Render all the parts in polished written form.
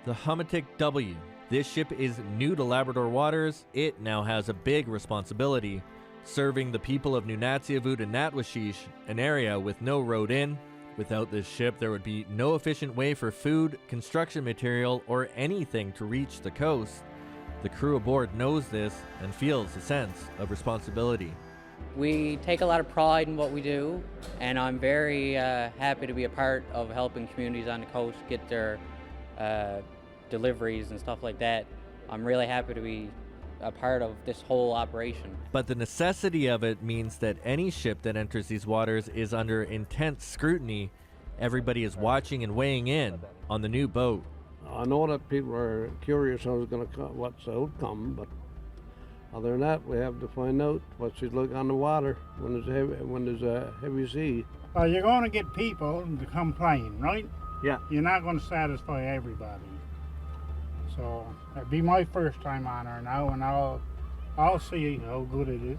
The Kamutik W. This ship is new to Labrador waters. It now has a big responsibility, serving the people of Nunatsiavut and Natwashish, an area with no road in. Without this ship, there would be no efficient way for food, construction material, or anything to reach the coast. The crew aboard knows this and feels a sense of responsibility. We take a lot of pride in what we do, and I'm very happy to be a part of helping communities on the coast get their deliveries and stuff like that. I'm really happy to be a part of this whole operation. But the necessity of it means that any ship that enters these waters is under intense scrutiny. Everybody is watching and weighing in on the new boat. I know that people are curious how it's going to come, what's the outcome, but other than that, we have to find out what's it look on the water when there's a heavy sea. Well, you're going to get people to complain, right? Yeah. You're not going to satisfy everybody. So it'll be my first time on her now, and I'll see how good it is.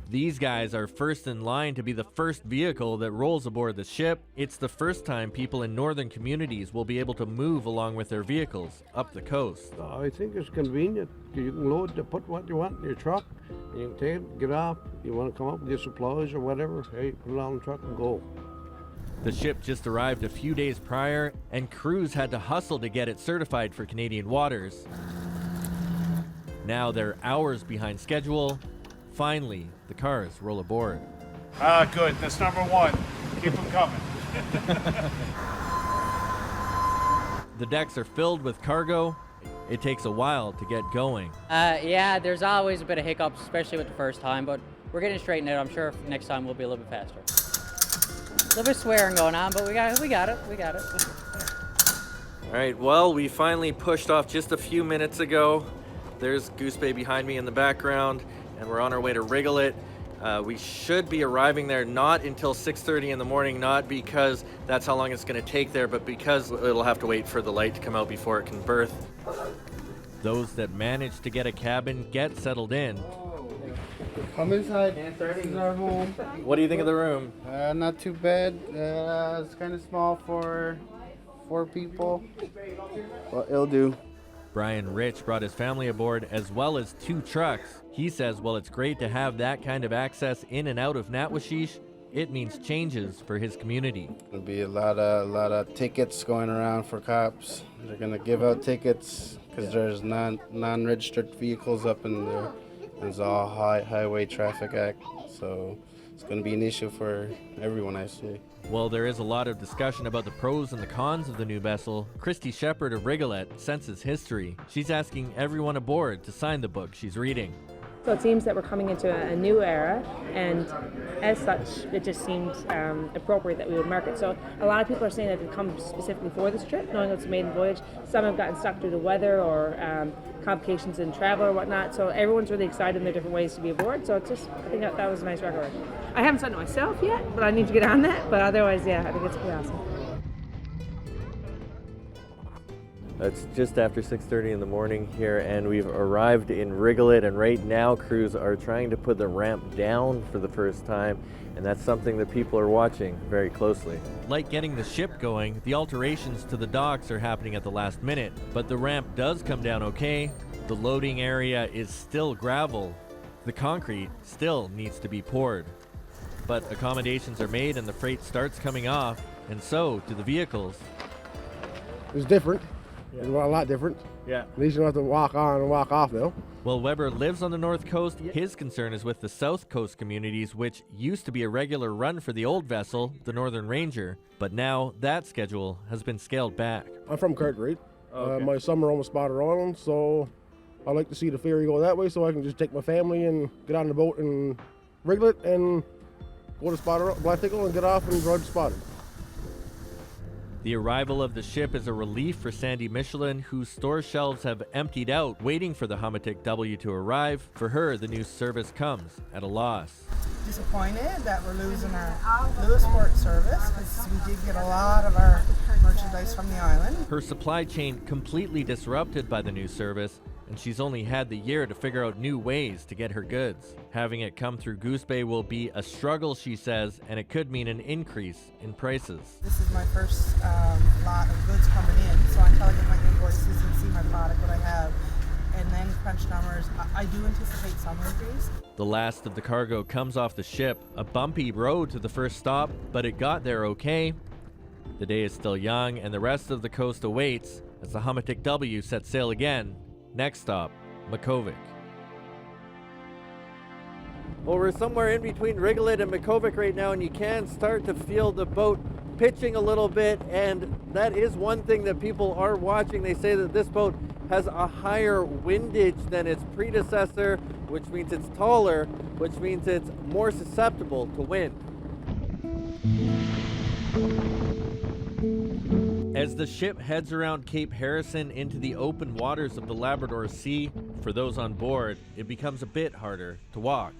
These guys are first in line to be the first vehicle that rolls aboard the ship. It's the first time people in northern communities will be able to move along with their vehicles up the coast. I think it's convenient. You can load to put what you want in your truck, and you can take it, get off. You want to come up and get supplies or whatever, hey, put it on the truck and go. The ship just arrived a few days prior, and crews had to hustle to get it certified for Canadian waters. Now they're hours behind schedule. Finally, the cars roll aboard. Good. That's number one. Keep them coming. The decks are filled with cargo. It takes a while to get going. Yeah, there's always a bit of hiccups, especially with the first time, but we're getting straightened out. I'm sure next time we'll be a little bit faster. A little bit of swearing going on, but we got it. All right, well, we finally pushed off just a few minutes ago. There's Goose Bay behind me in the background, and we're on our way to Rigolet. We should be arriving there not until 6:30 in the morning, not because that's how long it's going to take there, but because it'll have to wait for the light to come out before it can berth. Those that manage to get a cabin get settled in. Come inside. This is our home. What do you think of the room? Not too bad. It's kind of small for 4 people, but it'll do. Brian Rich brought his family aboard as well as 2 trucks. He says while it's great to have that kind of access in and out of Natwashish, it means changes for his community. There'll be a lot of tickets going around for cops. They're gonna give out tickets because there's non-registered vehicles up in there. There's all Highway Traffic Act, so it's gonna be an issue for everyone, I say. While there is a lot of discussion about the pros and the cons of the new vessel, Christy Shepard of Rigolet senses history. She's asking everyone aboard to sign the book she's reading. So it seems that we're coming into a new era, and as such, it just seemed appropriate that we would mark it. So a lot of people are saying that they come specifically for this trip, knowing it's a maiden voyage. Some have gotten stuck due to weather or complications in travel or whatnot. So everyone's really excited in their different ways to be aboard. So it's just, I think that was a nice record. I haven't signed it myself yet, but I need to get on that. But otherwise, yeah, I think it's pretty awesome. It's just after 6:30 in the morning here, and we've arrived in Rigolet, and right now crews are trying to put the ramp down for the first time, and that's something that people are watching very closely. Like getting the ship going, the alterations to the docks are happening at the last minute, but the ramp does come down okay. The loading area is still gravel. The concrete still needs to be poured. But accommodations are made and the freight starts coming off, and so do the vehicles. It's different. It's a lot different. Yeah. At least you don't have to walk on and walk off, though. While Weber lives on the North Coast, his concern is with the South Coast communities, which used to be a regular run for the old vessel, the Northern Ranger, but now that schedule has been scaled back. I'm from Cartwright. Okay. My summer home is Spotter Island, so I like to see the ferry go that way so I can just take my family and get on the boat in Rigolet and go to Spotter, Blacktickle, and get off and drive to Spotter. The arrival of the ship is a relief for Sandy Michelin, whose store shelves have emptied out, waiting for the Kamutik W to arrive. For her, the new service comes at a loss. Disappointed that we're losing our Lewisport service because we did get a lot of our merchandise from the island. Her supply chain completely disrupted by the new service, and she's only had the year to figure out new ways to get her goods. Having it come through Goose Bay will be a struggle, she says, and it could mean an increase in prices. This is my first lot of goods coming in, so until I get my invoices summer days. The last of the cargo comes off the ship, a bumpy road to the first stop, but it got there okay. The day is still young, and the rest of the coast awaits as the Kamutik W sets sail again. Next stop, Makkovik. Well, we're somewhere in between Rigolet and Makkovik right now, and you can start to feel the boat pitching a little bit, and that is one thing that people are watching. They say that this boat has a higher windage than its predecessor, which means it's taller, which means it's more susceptible to wind. As the ship heads around Cape Harrison into the open waters of the Labrador Sea, for those on board, it becomes a bit harder to walk.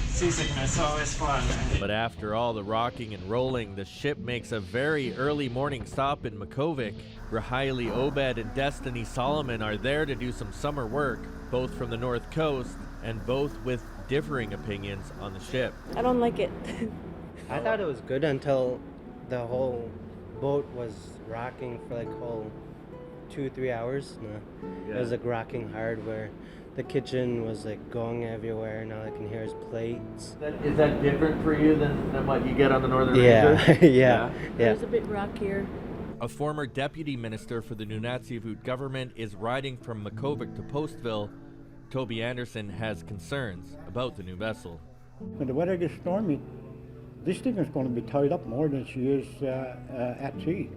Seasickness, always fun. But after all the rocking and rolling, the ship makes a very early morning stop in Makkovik. Rigolet, Obed, and Destiny Solomon are there to do some summer work, both from the North Coast and both with differing opinions on the ship. I don't like it. I thought it was good until the whole boat was rocking for like whole 2-3 hours. It was like rocking hard where the kitchen was like going everywhere, and all I can hear is plates. Is that different for you than what you get on the Northern Yeah, Ranger? yeah. It was a bit rockier. A former deputy minister for the Nunavut government is riding from Makkovik to Postville. Toby Anderson has concerns about the new vessel. When the weather gets stormy, this thing is going to be tied up more than she is at sea.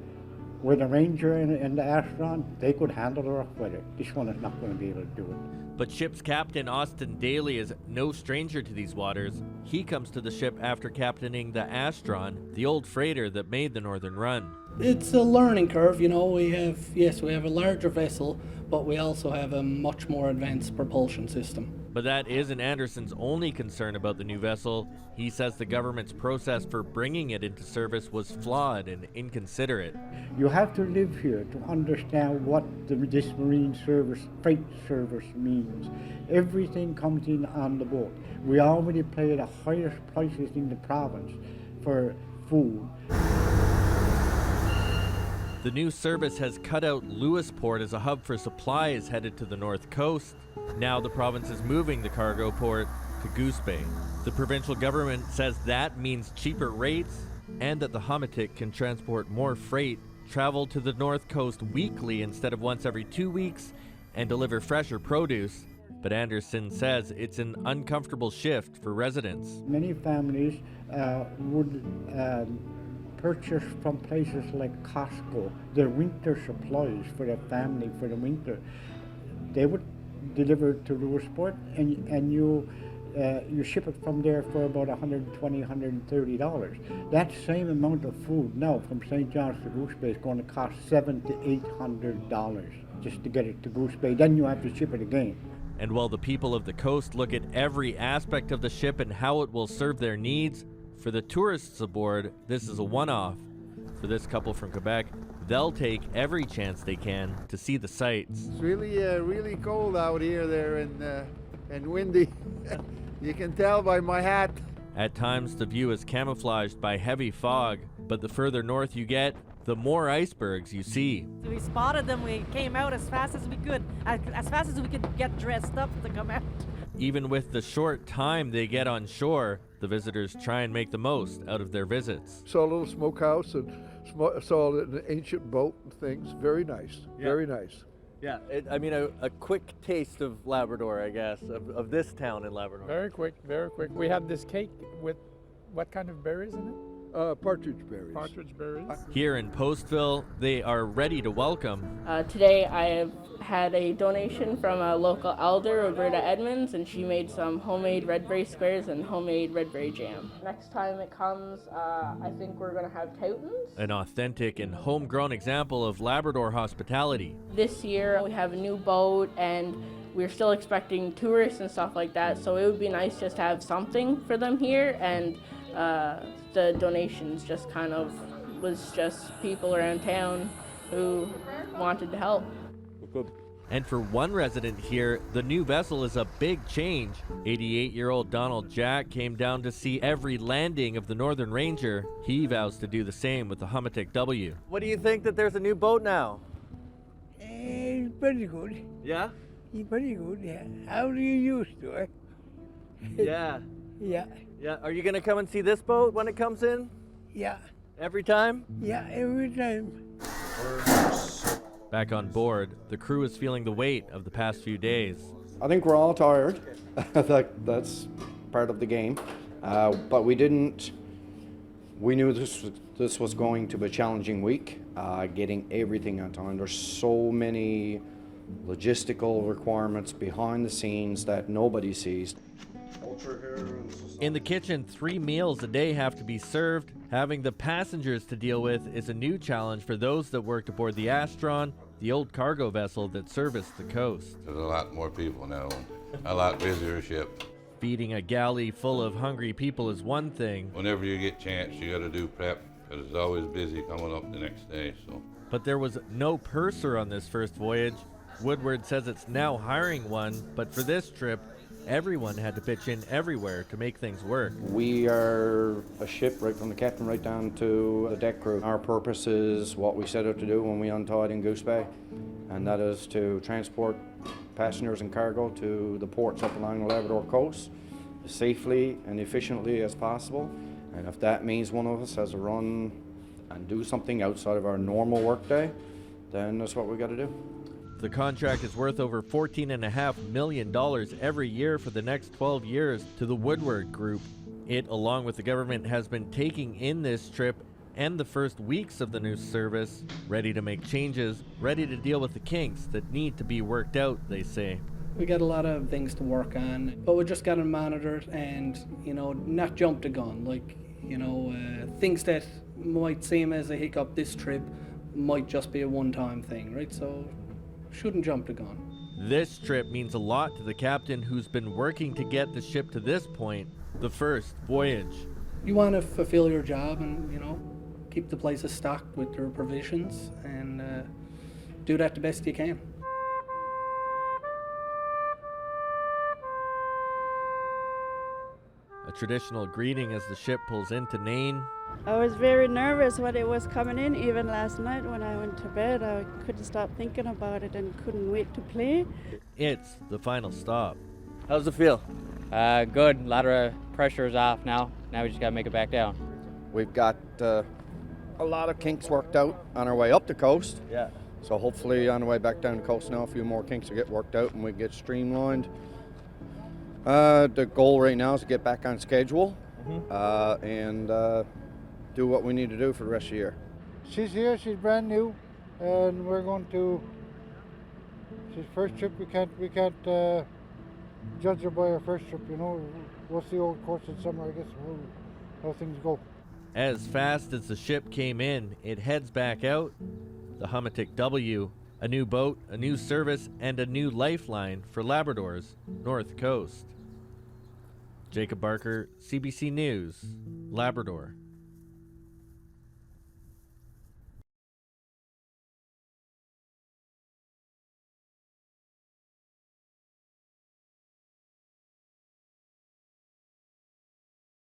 Where the Ranger and the Astron, they could handle the rough weather. This one is not going to be able to do it. But ship's captain Austin Daly is no stranger to these waters. He comes to the ship after captaining the Astron, the old freighter that made the Northern Run. It's a learning curve, you know. We have a larger vessel, but we also have a much more advanced propulsion system. But that isn't Anderson's only concern about the new vessel. He says the government's process for bringing it into service was flawed and inconsiderate. You have to live here to understand what this marine service, freight service means. Everything comes in on the boat. We already pay the highest prices in the province for food. The new service has cut out Lewisport as a hub for supplies headed to the North Coast. Now the province is moving the cargo port to Goose Bay. The provincial government says that means cheaper rates and that the Kamutik can transport more freight, travel to the North Coast weekly instead of once every 2 weeks, and deliver fresher produce. But Anderson says it's an uncomfortable shift for residents. Many families would purchase from places like Costco their winter supplies for their family for the winter. They would deliver it to Lewisport, and you ship it from there for about $120, $130. That same amount of food now from St. John's to Goose Bay is going to cost $700 to $800 just to get it to Goose Bay. Then you have to ship it again. And while the people of the coast look at every aspect of the ship and how it will serve their needs, for the tourists aboard, this is a one-off. For this couple from Quebec, they'll take every chance they can to see the sights. It's really cold out here there and windy. You can tell by my hat. At times, the view is camouflaged by heavy fog, but the further north you get, the more icebergs you see. We spotted them, we came out as fast as we could, as fast as we could get dressed up to come out. Even with the short time they get on shore, the visitors try and make the most out of their visits. Saw a little smokehouse and saw an ancient boat and things. Very nice, very nice. Yeah, a quick taste of Labrador, I guess, of this town in Labrador. Very quick, very quick. We have this cake with what kind of berries in it? Partridge berries. Partridge berries. Here in Postville, they are ready to welcome. Today I have had a donation from a local elder, Roberta Edmonds, and she made some homemade red berry squares and homemade red berry jam. Next time it comes, I think we're going to have Toutons. An authentic and homegrown example of Labrador hospitality. This year we have a new boat and we're still expecting tourists and stuff like that, so it would be nice just to have something for them here, and the donations just kind of was just people around town who wanted to help. And for one resident here, the new vessel is a big change. 88-year-old Donald Jack came down to see every landing of the Northern Ranger. He vows to do the same with the Kamutik W. What do you think that there's a new boat now? It's pretty good. Yeah? Pretty good, yeah. How do you used to it? Yeah. Yeah, Yeah. Are you going to come and see this boat when it comes in? yeah, Every time? yeah, every time. Back on board, the crew is feeling the weight of the past few days. I think we're all tired. That's part of the game. But we knew this was going to be a challenging week, getting everything on time. There's so many logistical requirements behind the scenes that nobody sees. In the kitchen, 3 meals a day have to be served. Having the passengers to deal with is a new challenge for those that worked aboard the Astron, the old cargo vessel that serviced the coast. There's a lot more people now, a lot busier ship. Feeding a galley full of hungry people is one thing. Whenever you get chance, you got to do prep, because it's always busy coming up the next day. So. But there was no purser on this first voyage. Woodward says it's now hiring one, but for this trip, everyone had to pitch in everywhere to make things work. We are a ship right from the captain right down to the deck crew. Our purpose is what we set out to do when we untied in Goose Bay, and that is to transport passengers and cargo to the ports up along the Labrador coast as safely and efficiently as possible. And if that means one of us has to run and do something outside of our normal workday, then that's what we got to do. The contract is worth over $14.5 million every year for the next 12 years to the Woodward Group. It, along with the government, has been taking in this trip and the first weeks of the new service, ready to make changes, ready to deal with the kinks that need to be worked out, they say. We got a lot of things to work on, but we just got to monitor it and, not jump the gun. Like, things that might seem as a hiccup this trip might just be a one-time thing, right? So, shouldn't jump the gun. This trip means a lot to the captain who's been working to get the ship to this point, the first voyage. You want to fulfill your job and, keep the places stocked with their provisions and do that the best you can. A traditional greeting as the ship pulls into Nain. I was very nervous when it was coming in. Even last night when I went to bed, I couldn't stop thinking about it and couldn't wait to play. It's the final stop. How's it feel? Good. A lot of pressure is off now. Now we just got to make it back down. We've got a lot of kinks worked out on our way up the coast. Yeah. So hopefully on the way back down the coast now, a few more kinks will get worked out and we get streamlined. The goal right now is to get back on schedule and do what we need to do for the rest of the year. She's here, she's brand new, and we're going to, she's first trip, we can't judge her by her first trip, We'll see old course in summer, I guess, how things go. As fast as the ship came in, it heads back out. The Kamutik W, a new boat, a new service, and a new lifeline for Labrador's North Coast. Jacob Barker, CBC News, Labrador.